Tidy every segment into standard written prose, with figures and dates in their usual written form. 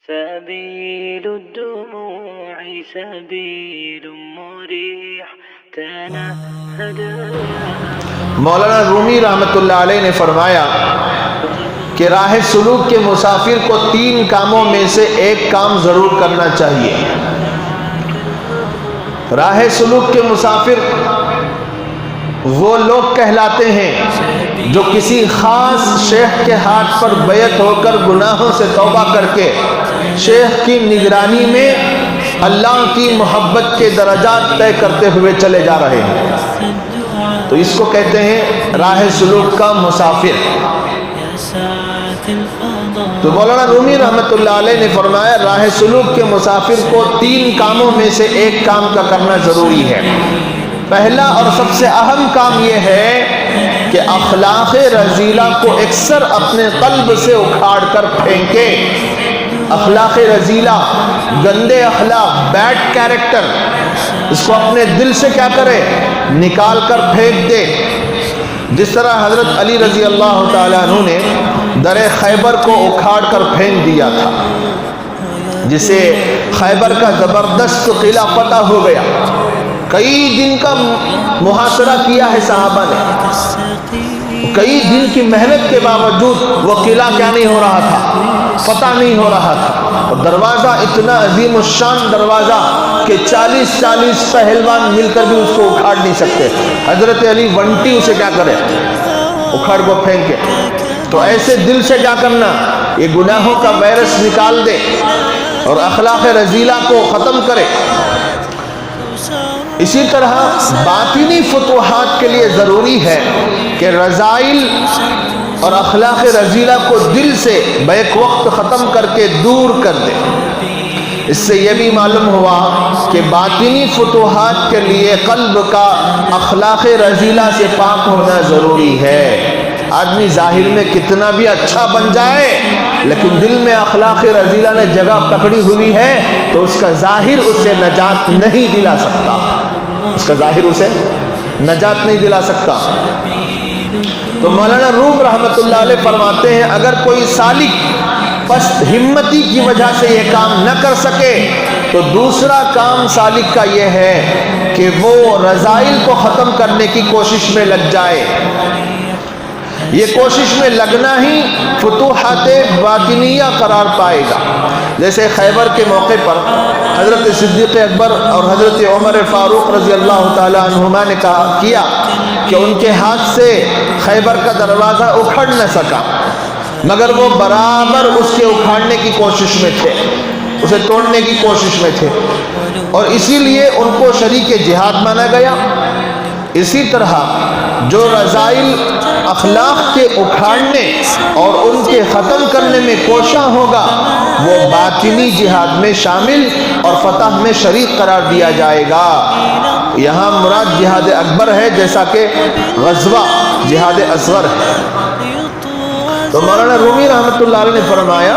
سبيل الدموع سبيل مريح تنهد. مولانا رومی رحمۃ اللہ علیہ نے فرمایا کہ راہ سلوک کے مسافر کو 3 کاموں میں سے ایک کام ضرور کرنا چاہیے. راہ سلوک کے مسافر وہ لوگ کہلاتے ہیں جو کسی خاص شیخ کے ہاتھ پر بیعت ہو کر گناہوں سے توبہ کر کے شیخ کی نگرانی میں اللہ کی محبت کے درجات طے کرتے ہوئے چلے جا رہے ہیں. تو اس کو کہتے ہیں راہ سلوک کا مسافر. تو مولانا رومی رحمۃ اللہ علیہ نے فرمایا راہ سلوک کے مسافر کو 3 کاموں میں سے ایک کام کا کرنا ضروری ہے. پہلا اور سب سے اہم کام یہ ہے کہ اخلاق رذیلہ کو اکثر اپنے قلب سے اکھاڑ کر پھینکے. اخلاق رذیلہ، گندے اخلاق، بیڈ کیریکٹر، اس کو اپنے دل سے کیا کرے؟ نکال کر پھینک دے. جس طرح حضرت علی رضی اللہ تعالیٰ عنہ نے در خیبر کو اکھاڑ کر پھینک دیا تھا، جسے خیبر کا زبردست قلعہ فتح ہو گیا. کئی دن کا محاصرہ کیا ہے صحابہ نے، کئی دن کی محنت کے باوجود وہ قلعہ کیا نہیں ہو رہا تھا؟ فتح نہیں ہو رہا تھا. اور دروازہ اتنا عظیم الشان دروازہ کہ 40 پہلوان مل کر بھی اس کو اکھاڑ نہیں سکتے. حضرت علی ونٹی اسے کیا کرے؟ اکھاڑ کو پھینکے. تو ایسے دل سے کیا کرنا؟ یہ گناہوں کا وائرس نکال دے اور اخلاق رذیلہ کو ختم کرے. اسی طرح باطنی فتوحات کے لیے ضروری ہے کہ رذائل اور اخلاق رذیلہ کو دل سے بیک وقت ختم کر کے دور کر دے. اس سے یہ بھی معلوم ہوا کہ باطنی فتوحات کے لیے قلب کا اخلاق رذیلہ سے پاک ہونا ضروری ہے. آدمی ظاہر میں کتنا بھی اچھا بن جائے لیکن دل میں اخلاق رذیلہ نے جگہ پکڑی ہوئی ہے تو اس کا ظاہر اسے نجات نہیں دلا سکتا. اس کا ظاہر اسے نجات نہیں دلا سکتا. تو مولانا روم رحمۃ اللہ علیہ فرماتے ہیں اگر کوئی سالک پست ہمتی کی وجہ سے یہ کام نہ کر سکے تو دوسرا کام سالک کا یہ ہے کہ وہ رذائل کو ختم کرنے کی کوشش میں لگ جائے. یہ کوشش میں لگنا ہی فتوحات باطنیہ قرار پائے گا. جیسے خیبر کے موقع پر حضرت صدیق اکبر اور حضرت عمر فاروق رضی اللہ تعالی عنہما نے کیا کہ ان کے ہاتھ سے خیبر کا دروازہ اکھڑ نہ سکا مگر وہ برابر اس کے اکھاڑنے کی کوشش میں تھے، اسے توڑنے کی کوشش میں تھے اور اسی لیے ان کو شریک جہاد مانا گیا. اسی طرح جو رذائل اخلاق کے اکھاڑنے اور ان کے ختم کرنے میں کوشاں ہوگا وہ باطنی جہاد میں شامل اور فتح میں شریک قرار دیا جائے گا. یہاں مراد جہاد اکبر ہے جیسا کہ غزوہ جہاد اصغر ہے. تو مولانا رومی رحمۃ اللہ علیہ نے فرمایا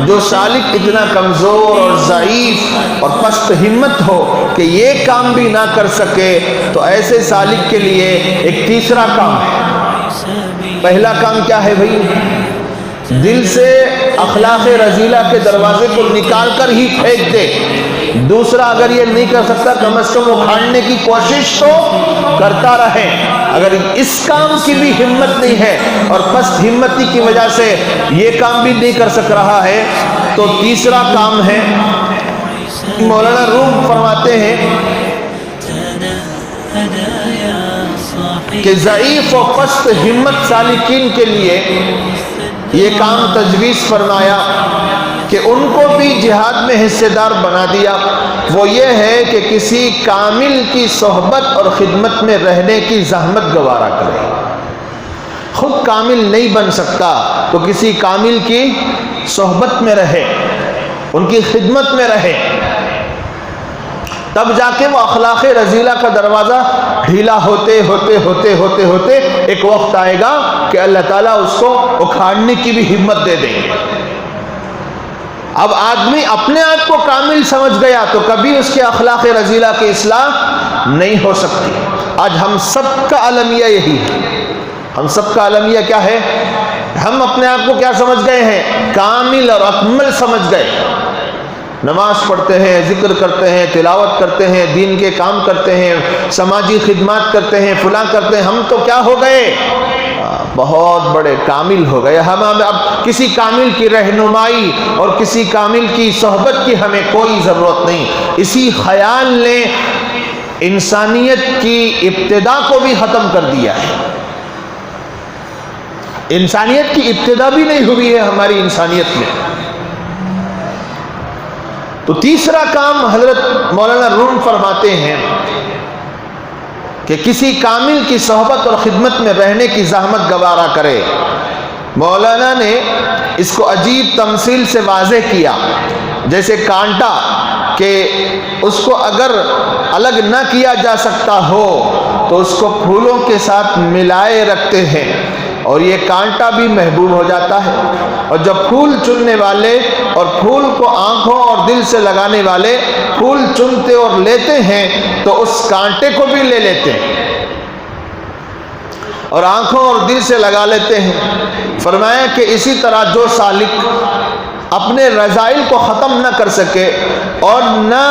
جو سالک اتنا کمزور اور ضعیف اور پست ہمت ہو کہ یہ کام بھی نہ کر سکے تو ایسے سالک کے لیے ایک تیسرا کام ہے. پہلا کام کیا ہے بھائی؟ دل سے اخلاق رذیلہ کے دروازے کو نکال کر ہی پھینک دے. دوسرا اگر یہ نہیں کر سکتا کم از کم اکھاڑنے کی کوشش تو کرتا رہے. اگر اس کام کی بھی ہمت نہیں ہے اور پست ہمتی کی وجہ سے یہ کام بھی نہیں کر سک رہا ہے تو تیسرا کام ہے. مولانا روم فرماتے ہیں کہ ضعیف و پست ہمت سالکین کے لیے یہ کام تجویز فرمایا کہ ان کو بھی جہاد میں حصے دار بنا دیا. وہ یہ ہے کہ کسی کامل کی صحبت اور خدمت میں رہنے کی زحمت گوارا کرے. خود کامل نہیں بن سکتا تو کسی کامل کی صحبت میں رہے، ان کی خدمت میں رہے، تب جا کے وہ اخلاق رذیلہ کا دروازہ ڈھیلا ہوتے ہوتے ہوتے ہوتے ہوتے ایک وقت آئے گا کہ اللہ تعالیٰ اس کو اکھاڑنے کی بھی ہمت دے دیں گے. اب آدمی اپنے آپ کو کامل سمجھ گیا تو کبھی اس کے اخلاق رذیلہ کی اصلاح نہیں ہو سکتی. آج ہم سب کا المیہ یہی ہے. ہم سب کا المیہ کیا ہے؟ ہم اپنے آپ کو کیا سمجھ گئے ہیں؟ کامل اور اکمل سمجھ گئے. نماز پڑھتے ہیں، ذکر کرتے ہیں، تلاوت کرتے ہیں، دین کے کام کرتے ہیں، سماجی خدمات کرتے ہیں، فلاں کرتے ہیں، ہم تو کیا ہو گئے؟ بہت بڑے کامل ہو گئے. ہم اب کسی کامل کی رہنمائی اور کسی کامل کی صحبت کی ہمیں کوئی ضرورت نہیں. اسی خیال نے انسانیت کی ابتدا کو بھی ختم کر دیا ہے. انسانیت کی ابتدا بھی نہیں ہوئی ہے ہماری انسانیت میں. تو تیسرا کام حضرت مولانا روم فرماتے ہیں کہ کسی کامل کی صحبت اور خدمت میں رہنے کی زحمت گوارا کرے. مولانا نے اس کو عجیب تمثیل سے واضح کیا، جیسے کانٹا کہ اس کو اگر الگ نہ کیا جا سکتا ہو تو اس کو پھولوں کے ساتھ ملائے رکھتے ہیں اور یہ کانٹا بھی محبوب ہو جاتا ہے. اور جب پھول چننے والے اور پھول کو آنکھوں اور دل سے لگانے والے پھول چنتے اور لیتے ہیں تو اس کانٹے کو بھی لے لیتے ہیں اور آنکھوں اور دل سے لگا لیتے ہیں. فرمایا کہ اسی طرح جو سالک اپنے رذائل کو ختم نہ کر سکے اور نہ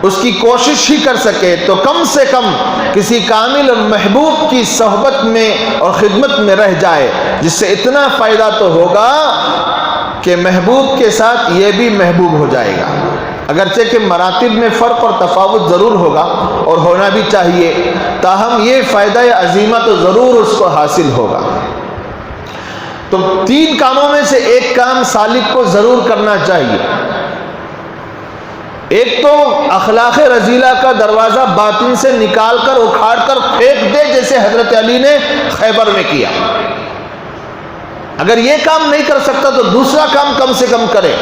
اس کی کوشش ہی کر سکے تو کم سے کم کسی کامل اور محبوب کی صحبت میں اور خدمت میں رہ جائے، جس سے اتنا فائدہ تو ہوگا کہ محبوب کے ساتھ یہ بھی محبوب ہو جائے گا. اگرچہ کہ مراتب میں فرق اور تفاوت ضرور ہوگا اور ہونا بھی چاہیے، تاہم یہ فائدہ عظیمہ تو ضرور اس کو حاصل ہوگا. تو 3 کاموں میں سے ایک کام سالک کو ضرور کرنا چاہیے. ایک تو اخلاق رذیلہ کا دروازہ باطن سے نکال کر اکھاڑ کر پھینک دے، جیسے حضرت علی نے خیبر میں کیا. اگر یہ کام نہیں کر سکتا تو دوسرا کام سے کم کرے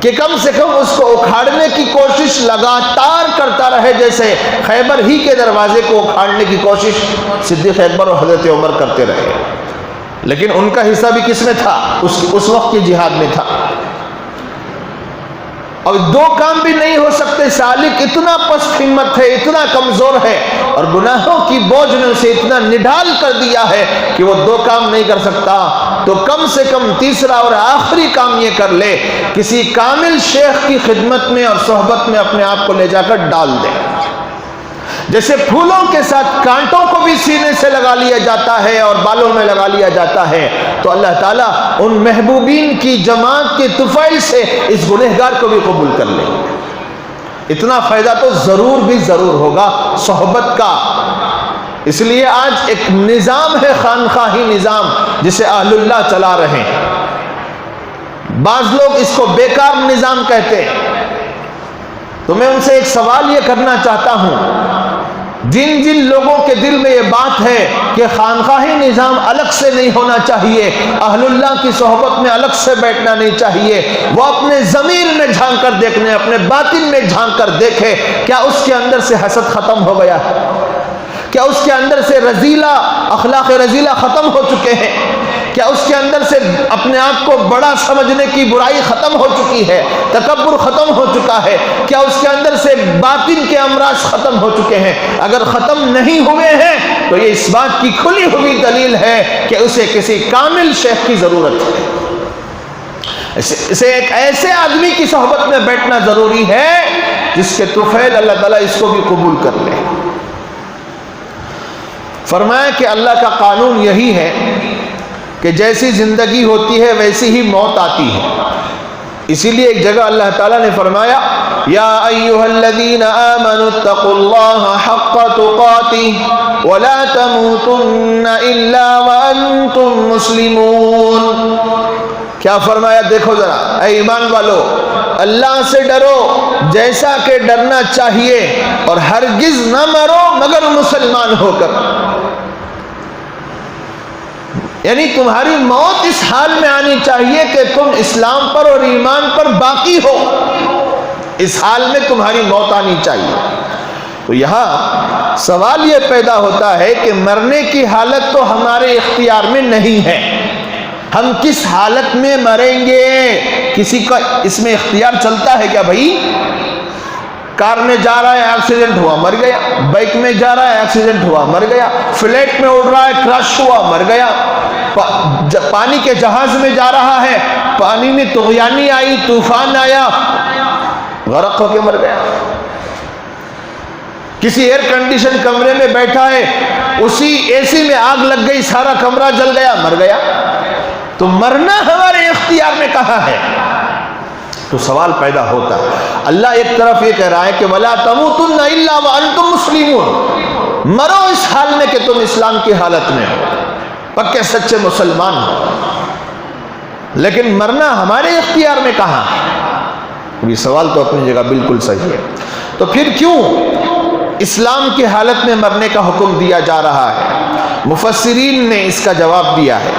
کہ کم سے کم اس کو اکھاڑنے کی کوشش لگاتار کرتا رہے، جیسے خیبر ہی کے دروازے کو اکھاڑنے کی کوشش صدیق اکبر اور حضرت عمر کرتے رہے. لیکن ان کا حصہ بھی کس میں تھا؟ اس وقت کی جہاد میں تھا. اور 2 کام بھی نہیں ہو سکتے. سالک اتنا پست ہمت ہے، اتنا کمزور ہے اور گناہوں کی بوجھ نے اسے اتنا نڈھال کر دیا ہے کہ وہ 2 کام نہیں کر سکتا. تو کم سے کم تیسرا اور آخری کام یہ کر لے، کسی کامل شیخ کی خدمت میں اور صحبت میں اپنے آپ کو لے جا کر ڈال دے. جیسے پھولوں کے ساتھ کانٹوں کو بھی سینے سے لگا لیا جاتا ہے اور بالوں میں لگا لیا جاتا ہے، تو اللہ تعالیٰ ان محبوبین کی جماعت کے طفیل سے اس گنہگار کو بھی قبول کر لے. اتنا فائدہ تو ضرور ہوگا صحبت کا. اس لیے آج ایک نظام ہے، خانقاہی نظام، جسے اہل اللہ چلا رہے ہیں. بعض لوگ اس کو بیکار نظام کہتے ہیں. تو میں ان سے ایک سوال یہ کرنا چاہتا ہوں، جن لوگوں کے دل میں یہ بات ہے کہ خانقاہی نظام الگ سے نہیں ہونا چاہیے، اہل اللہ کی صحبت میں الگ سے بیٹھنا نہیں چاہیے، وہ اپنے ضمیر میں جھانک کر دیکھنے، اپنے باطن میں جھانک کر دیکھے کیا اس کے اندر سے حسد ختم ہو گیا ہے؟ کیا اس کے اندر سے اخلاق رذیلہ ختم ہو چکے ہیں؟ کیا اس کے اندر سے اپنے آپ کو بڑا سمجھنے کی برائی ختم ہو چکی ہے؟ تکبر ختم ہو چکا ہے؟ کیا اس کے اندر سے باطن کے امراض ختم ہو چکے ہیں؟ اگر ختم نہیں ہوئے ہیں تو یہ اس بات کی کھلی ہوئی دلیل ہے کہ اسے کسی کامل شیخ کی ضرورت ہے. اسے ایک ایسے آدمی کی صحبت میں بیٹھنا ضروری ہے جس کے طفیل اللہ تعالیٰ اس کو بھی قبول کر لے. فرمایا کہ اللہ کا قانون یہی ہے کہ جیسی زندگی ہوتی ہے ویسی ہی موت آتی ہے. اسی لیے ایک جگہ اللہ تعالیٰ نے فرمایا یا ایھا الذین آمنوا اتقوا اللہ حق تقاتہ ولا تموتن الا وانتم مسلمون. کیا فرمایا؟ دیکھو ذرا اے ایمان والو، اللہ سے ڈرو جیسا کہ ڈرنا چاہیے اور ہرگز نہ مرو مگر مسلمان ہو کر. یعنی تمہاری موت اس حال میں آنی چاہیے کہ تم اسلام پر اور ایمان پر باقی ہو. اس حال میں تمہاری موت آنی چاہیے. تو یہاں سوال یہ پیدا ہوتا ہے کہ مرنے کی حالت تو ہمارے اختیار میں نہیں ہے. ہم کس حالت میں مریں گے کسی کا اس میں اختیار چلتا ہے کیا بھائی؟ کار میں جا رہا ہے ایکسیڈنٹ ہوا مر گیا، بائک میں جا رہا ہے ایکسیڈنٹ ہوا مر گیا، فلیٹ میں اڑ رہا ہے کرش ہوا مر گیا، پانی کے جہاز میں جا رہا ہے، پانی میں طغیانی آئی، طوفان آیا، غرق ہو کے مر گیا۔ کسی ایئر کنڈیشن کمرے میں بیٹھا ہے، اسی اے سی میں آگ لگ گئی، سارا کمرہ جل گیا، مر گیا۔ تو مرنا ہمارے اختیار میں کہاں ہے؟ تو سوال پیدا ہوتا ہے۔ اللہ ایک طرف یہ کہہ رہا ہے کہ وَلَا تَمُوتُنَّ إِلَّا وَأَنْتُمْ مُسْلِمُونَ، مرو اس حال میں کہ تم اسلام کی حالت میں ہو، پکے سچے مسلمان ہو، لیکن مرنا ہمارے اختیار میں کہاں ہے؟ یہ سوال تو اپنی جگہ بالکل صحیح ہے۔ تو پھر کیوں اسلام کی حالت میں مرنے کا حکم دیا جا رہا ہے؟ مفسرین نے اس کا جواب دیا ہے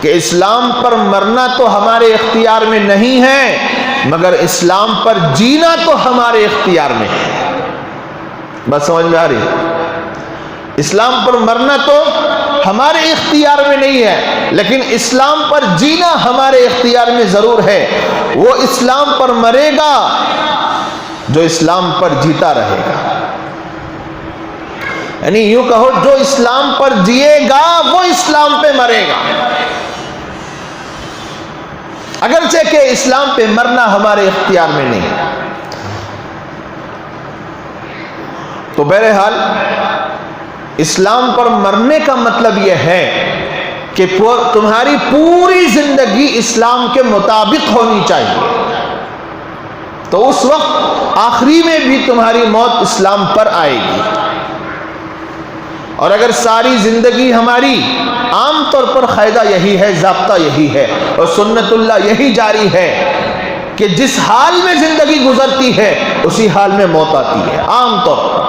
کہ اسلام پر مرنا تو ہمارے اختیار میں نہیں ہے، مگر اسلام پر جینا تو ہمارے اختیار میں ہے۔ بس سمجھ میں آ رہی ہے؟ اسلام پر مرنا تو ہمارے اختیار میں نہیں ہے، لیکن اسلام پر جینا ہمارے اختیار میں ضرور ہے۔ وہ اسلام پر مرے گا جو اسلام پر جیتا رہے گا، یعنی یوں کہو جو اسلام پر جیے گا وہ اسلام پہ مرے گا، اگرچہ کہ اسلام پہ مرنا ہمارے اختیار میں نہیں۔ تو بہرحال اسلام پر مرنے کا مطلب یہ ہے کہ تمہاری پوری زندگی اسلام کے مطابق ہونی چاہیے، تو اس وقت آخری میں بھی تمہاری موت اسلام پر آئے گی۔ اور اگر ساری زندگی ہماری عام طور پر قاعدہ یہی ہے، ضابطہ یہی ہے اور سنت اللہ یہی جاری ہے کہ جس حال میں زندگی گزرتی ہے اسی حال میں موت آتی ہے عام طور پر۔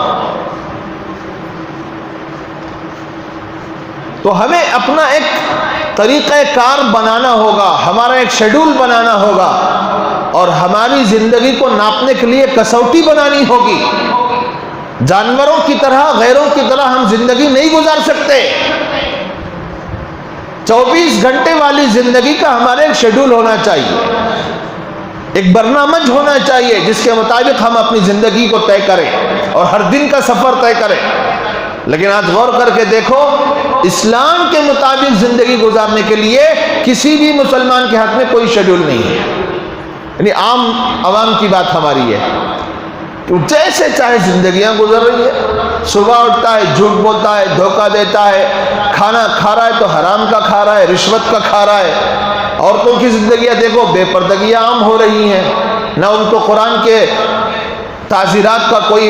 تو ہمیں اپنا ایک طریقہ کار بنانا ہوگا، ہمارا ایک شیڈول بنانا ہوگا، اور ہماری زندگی کو ناپنے کے لیے کسوٹی بنانی ہوگی۔ جانوروں کی طرح، غیروں کی طرح ہم زندگی نہیں گزار سکتے۔ 24 گھنٹے والی زندگی کا ہمارے ایک شیڈول ہونا چاہیے، ایک برنامج ہونا چاہیے جس کے مطابق ہم اپنی زندگی کو طے کریں اور ہر دن کا سفر طے کریں۔ لیکن آج غور کر کے دیکھو، اسلام کے مطابق زندگی گزارنے کے لیے کسی بھی مسلمان کے ہاتھ میں کوئی شیڈول نہیں ہے، یعنی عام عوام کی بات ہماری ہے، جیسے چاہے زندگیاں گزر رہی ہے۔ صبح اٹھتا ہے، جھوٹ بولتا ہے، دھوکہ دیتا ہے، کھانا کھا رہا ہے تو حرام کا کھا رہا ہے، رشوت کا کھا رہا ہے۔ عورتوں کی زندگیاں دیکھو، بے پردگیاں عام ہو رہی ہیں، نہ ان کو قرآن کے تعزیرات کا کوئی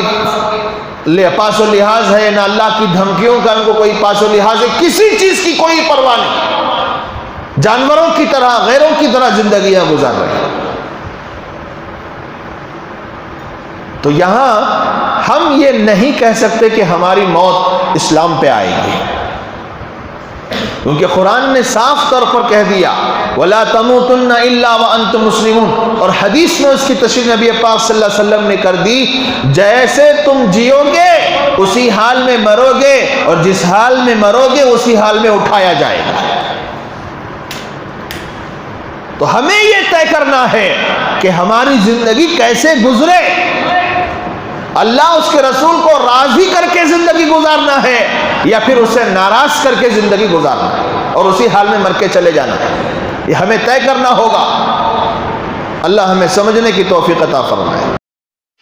پاس و لحاظ ہے، نہ اللہ کی دھمکیوں کا ان کو کوئی پاس و لحاظ ہے، کسی چیز کی کوئی پرواہ نہیں، جانوروں کی طرح، غیروں کی طرح زندگیاں گزار رہے ہیں۔ تو یہاں ہم یہ نہیں کہہ سکتے کہ ہماری موت اسلام پہ آئے گی، کیونکہ قرآن نے صاف طور پر کہہ دیا وَلَا تَمُوتُنَّ إِلَّا وَأَنْتُمْ مُسْلِمُونَ، اور حدیث میں اس کی تشریح نبی پاک صلی اللہ علیہ وسلم نے کر دی، جیسے تم جیو گے اسی حال میں مرو گے، اور جس حال میں مرو گے اسی حال میں اٹھایا جائے گا۔ تو ہمیں یہ طے کرنا ہے کہ ہماری زندگی کیسے گزرے، اللہ اس کے رسول کو راضی کر کے زندگی گزارنا ہے یا پھر اسے ناراض کر کے زندگی گزارنا ہے اور اسی حال میں مر کے چلے جانا ہے، یہ ہمیں طے کرنا ہوگا۔ اللہ ہمیں سمجھنے کی توفیق عطا فرمائے۔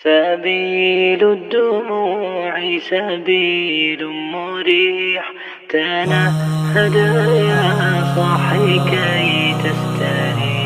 سبيل الدموع سبيل مريح، تنهد يا صاحي كي تستريح.